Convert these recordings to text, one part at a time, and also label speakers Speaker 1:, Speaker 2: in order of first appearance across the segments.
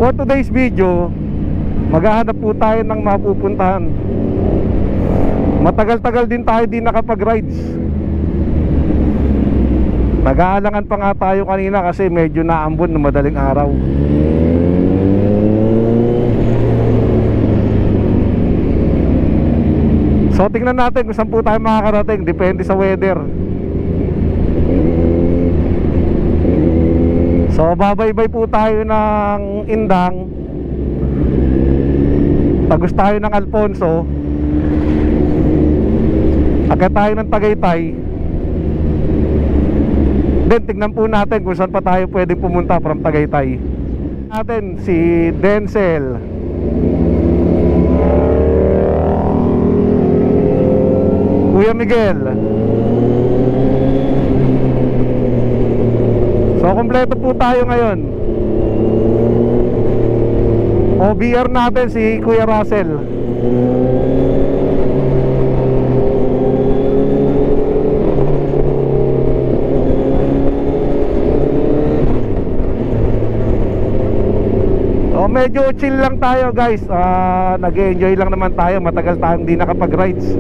Speaker 1: For today's video, maghahanap po tayo ng mapupuntahan. Matagal-tagal din tayo di nakapag-rides. Nag-aalangan pa nga tayo kanina kasi medyo naambon na madaling araw. So tingnan natin kung saan po tayo makakarating. Depende sa weather. So babaybay po tayo ng Indang, tagos tayo ng Alfonso, akit tayo ng Tagaytay. Then tignan po natin kung saan pa tayo pwedeng pumunta from Tagaytay. Natin si Denzel, Kuya Miguel. So kompleto po tayo ngayon. OBR natin si Kuya Russell. So medyo chill lang tayo guys. Nag-enjoy lang naman tayo. Matagal tayong di nakapag-rides.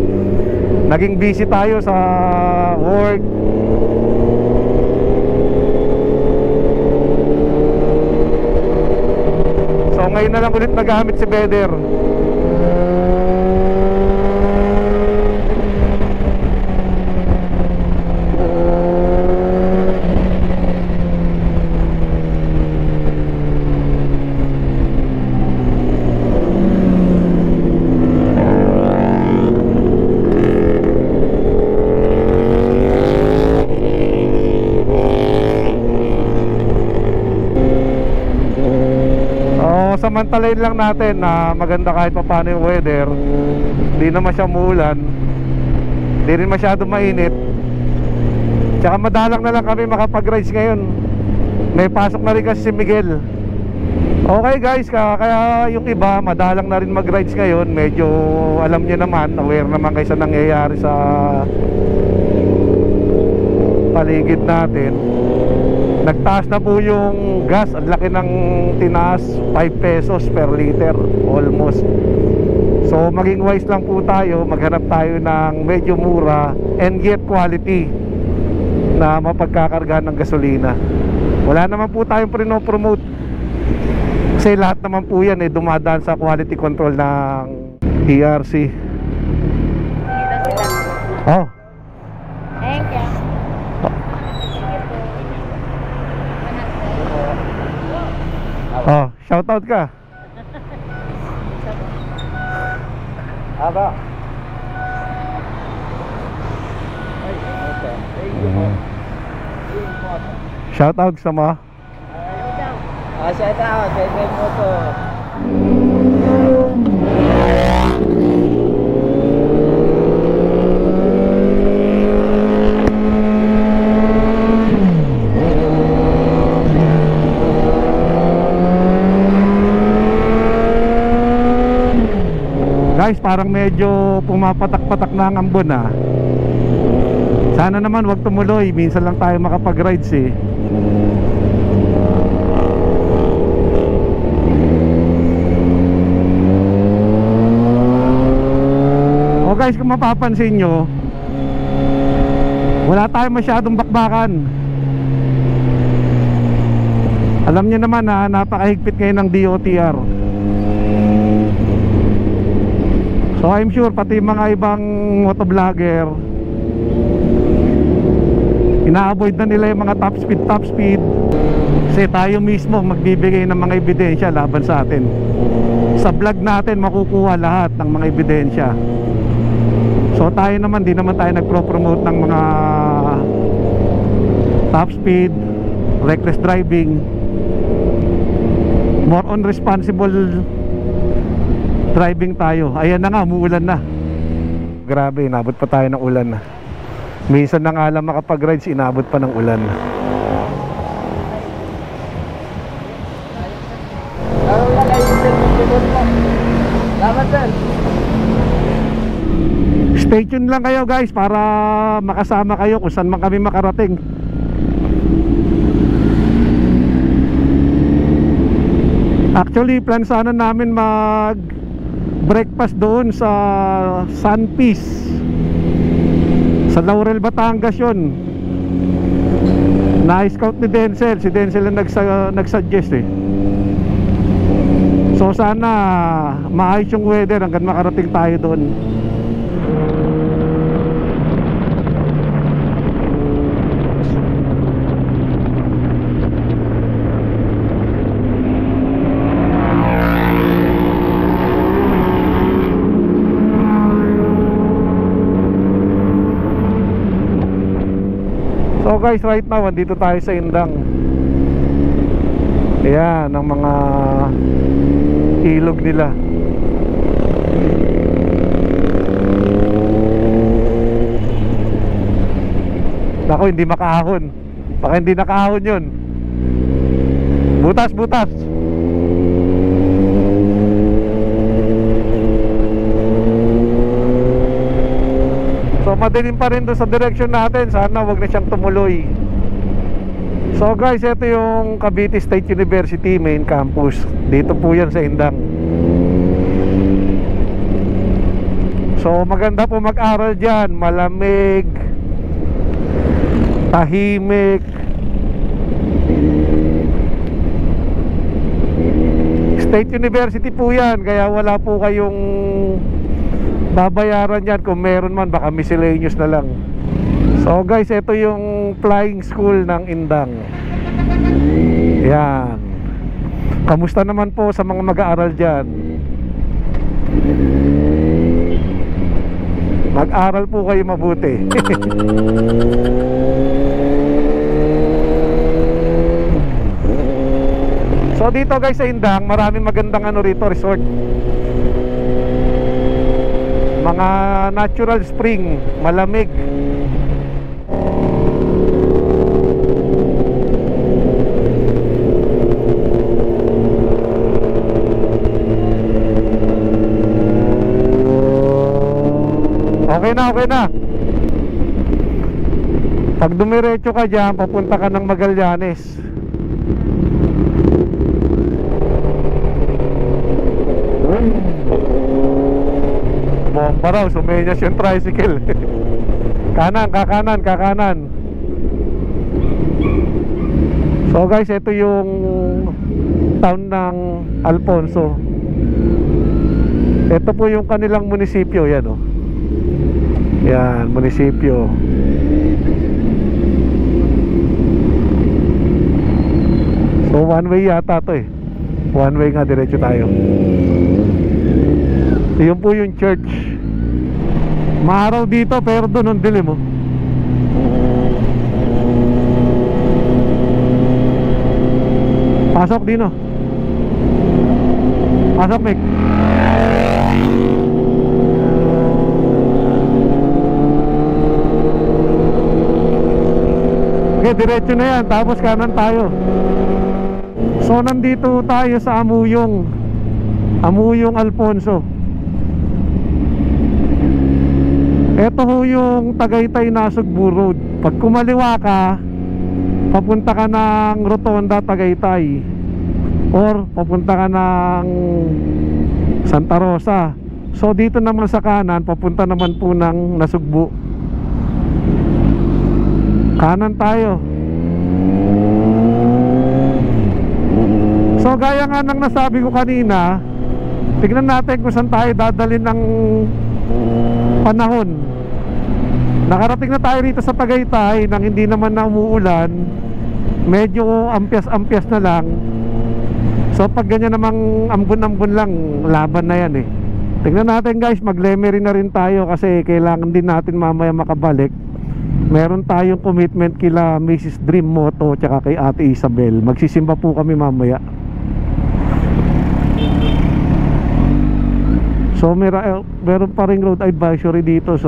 Speaker 1: Naging busy tayo sa work. So ngayon na lang ulit nagamit si Beder. Samantalayin lang natin na maganda kahit pa paano yung weather. Hindi naman siya muulan, hindi rin masyado mainit. Tsaka madalang na lang kami makapag-rides ngayon. May pasok na rin kasi si Miguel. Okay guys, kaya yung iba madalang na rin mag-rides ngayon. Medyo alam nyo naman, aware naman kayo sa nangyayari sa paligid natin. Nagtaas na po yung gas. Ang laki ng tinaas, 5 pesos per liter almost. So maging wise lang po tayo. Maghanap tayo ng medyo mura and yet quality na mapagkakargahan ng gasolina. Wala naman po tayong pinopromote kasi lahat naman po yan dumadaan sa quality control ng TRC. Oh,
Speaker 2: thank you.
Speaker 1: oh, shout out ka.
Speaker 3: Aba.
Speaker 1: Shout out sa mga
Speaker 3: Shout out kay Moto.
Speaker 1: guys, parang medyo pumapatak-patak na ang ambon ah. Sana naman wag tumuloy. Minsan lang tayo makapag-rides eh. O guys, kung mapapansin nyo, wala tayong masyadong bakbakan. Alam nyo naman na napakahigpit ngayon ng DOTR. So I'm sure pati mga ibang motovlogger ina-avoid na nila yung mga top speed kasi tayo mismo magbibigay ng mga ebidensya laban sa atin. Sa vlog natin makukuha lahat ng mga ebidensya. So tayo naman, di naman tayo nagpro-promote ng mga top speed, reckless driving. More on responsible driving tayo. Ayan na nga, umuulan na. Grabe, inabot pa tayo ng ulan. Minsan na nga lang makapag-rides, inabot pa ng ulan. Stay tuned lang kayo guys para makasama kayo kung saan man kami makarating. Actually, plan sana namin mag breakfast doon sa Sun Peace sa Laurel, Batangas yun. Na-scout ni Denzel. Si Denzel ang nagsuggest eh. So sana maayos yung weather hanggang makarating tayo doon. So guys, right now andito tayo sa Indang. Ayan ang mga ilog nila. Nako, hindi makaahon. Baka hindi nakaahon yun. Butas, butas. So madilim pa rin doon sa direction natin. Sana wag na siyang tumuloy. So guys, ito yung Cavite State University main campus. Dito po yan sa Indang. So maganda po mag-aral dyan. Malamig, tahimik. State University po yan. Kaya wala po kayong babayaran yan. Kung meron man, baka miscellaneous na lang. So guys, ito yung flying school ng Indang. Yan. Kamusta naman po sa mga mag-aaral dyan? Mag-aral po kayo mabuti. So dito guys sa Indang, maraming magandang rito, resort. Mga natural spring, malamig. Okay na. Pag dumiretso ka dyan, papunta ka ng Magallanes. Bomba raw, sumenyas yung tricycle. Kakanan. So guys, ito yung town ng Alfonso. Ito po yung kanilang munisipyo. Yan o. Yan, munisipyo. So one way yata to eh. One way nga, diretso tayo. Yun po yung church. Maaraw dito pero doon ang dilim mo. Pasok Dino. Pasok Mick. Okay, diretso na yan. Tapos kanan tayo. So nandito tayo sa Amuyong Alfonso. Ito ho yung Tagaytay Nasugbu Road. Pag kumaliwa ka, papunta ka ng Rotonda Tagaytay, or papunta ka ng Santa Rosa. So dito naman sa kanan, papunta naman po ng Nasugbu. Kanan tayo. So gaya nga ng nasabi ko kanina, tignan natin kung saan tayo dadalhin ng panahon. Nakarating na tayo rito sa Tagaytay nang hindi naman na umuulan. Medyo ampias-ampias na lang. So pag ganyan namang ambon-ambon lang, laban na yan eh. Tignan natin guys, mag-lemery na rin tayo kasi kailangan din natin mamaya makabalik. Meron tayong commitment kila Mrs. Dream Moto tsaka kay Ate Isabel. Magsisimba po kami mamaya. So meron pa ring road advisory dito sa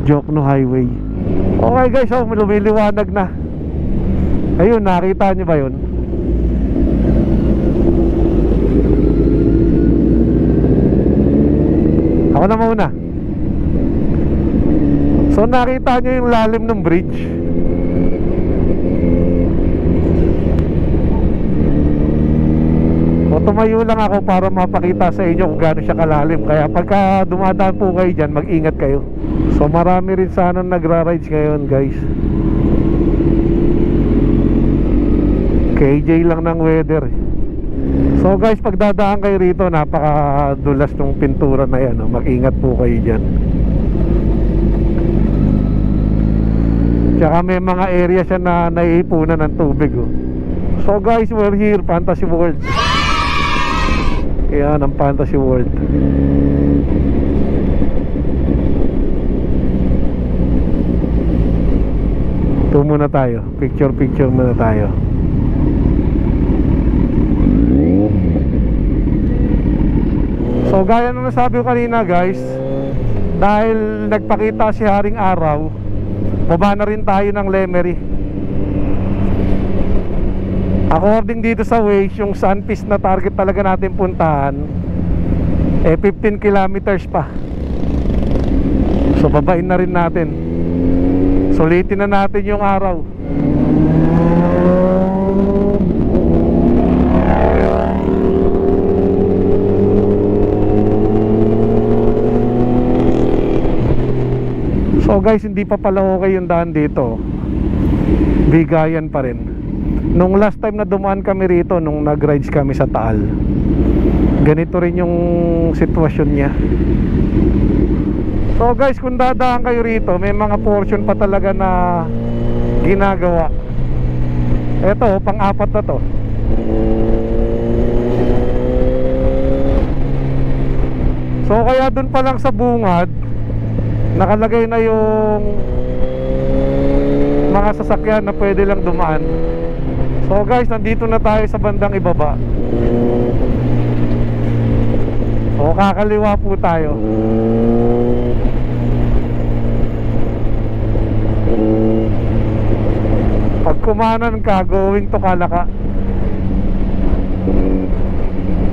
Speaker 1: Jokno Highway. Okay guys, so lumiliwanag na. Ayun, nakita nyo ba yun? Ako na muna. So nakita nyo yung lalim ng bridge. Nagtatayo lang ako para mapakita sa inyo kung gaano siya kalalim. Kaya pagka dumadaan po kayo dyan, mag-ingat kayo. So marami rin sana nagra-rides ngayon guys. KJ lang ng weather. So guys, pag dadaan kayo rito, napakadulas ng pintura na yan. Mag-ingat po kayo dyan. Tsaka may mga area siya na naiipunan ng tubig. So guys, we're here, Fantasy World. Yan ang Fantasy World. Ito muna tayo. Picture muna tayo. So gaya na nasabi ko kanina guys, dahil nagpakita si Haring Araw, baba na rin tayo ng Lemery. According dito sa Waze, yung Sunpeace na target talaga natin puntahan 15 kilometers pa. So babain na rin natin. Sulitin na natin yung araw. So guys, hindi pa pala okay yung daan dito. Bigayan pa rin. Nung last time na dumaan kami rito, nung nag-rides kami sa Taal, ganito rin yung sitwasyon niya. So guys, kung dadaan kayo rito, may mga portion pa talaga na ginagawa. Eto, pang-apat na to. So kaya dun pa lang sa bungad, nakalagay na yung mga sasakyan na pwede lang dumaan. So guys, nandito na tayo sa bandang ibaba. O kakaliwa po tayo. Pag kumanan ka, going to Calaca.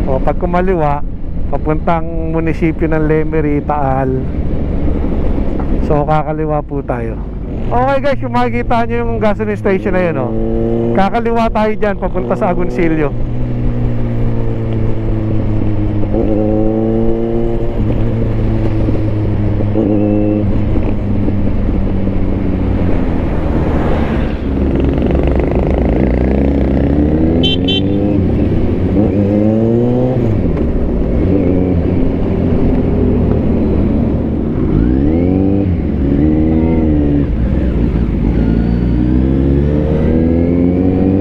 Speaker 1: O pag kumaliwa, papuntang munisipyo ng Lemery, Taal. So kakaliwa po tayo. Okay guys, yung makikita nyo yung gasoline station na yun, oh. Kakaliwa tayo dyan, papunta sa Agoncillo.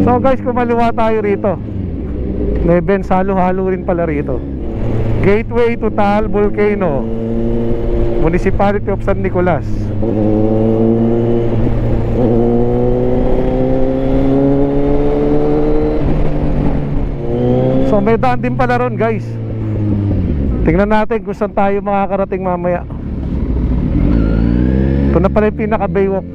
Speaker 1: So guys, kumaliwa tayo rito. May Benz halo-halo rin pala rito. Gateway to Taal Volcano, Municipality of San Nicolas. So may daan din pala ron guys. Tingnan natin kung saan tayo makakarating mamaya. Ito na pala yung pinaka-baywalk.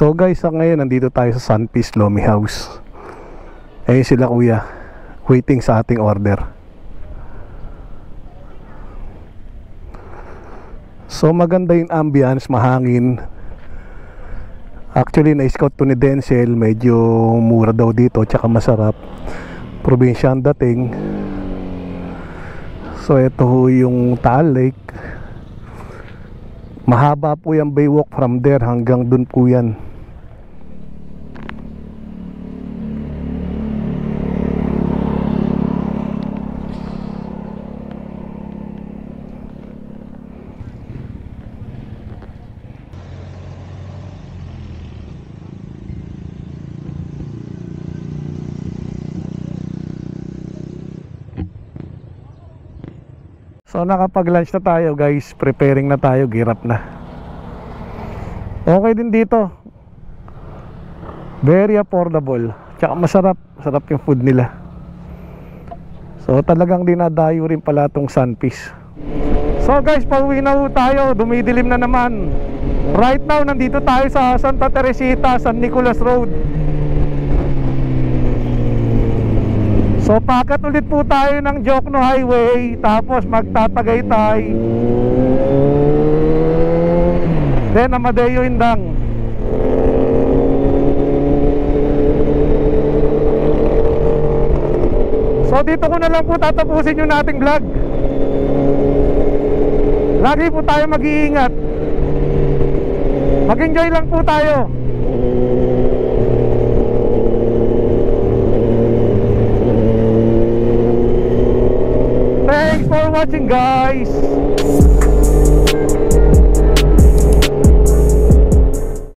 Speaker 1: So guys, ngayon nandito tayo sa Sunpeace Lomi House. Ayun sila kuya, waiting sa ating order. So maganda yung ambience, mahangin. Actually na-scout to ni Denzel, medyo mura daw dito, tsaka masarap. Probinsya ang dating. So ito yung Taal Lake. Mahaba po yung baywalk from there hanggang dun po yan. So nakapag-lunch na tayo guys, preparing na tayo, gear up na. Okay din dito. Very affordable. Tsaka masarap, masarap yung food nila. So talagang dinadayo rin pala tong Sunfish. So guys, pauwi na ho tayo, dumidilim na naman. Right now, nandito tayo sa Santa Teresita, San Nicolas Road. So pakat ulit po tayo ng Jokno Highway, tapos magtatagaytay, then Amadeo Indang. So dito ko na lang po tatapusin yung nating vlog. Lagi po tayo mag-iingat, mag-enjoy lang po tayo. Thanks for watching guys.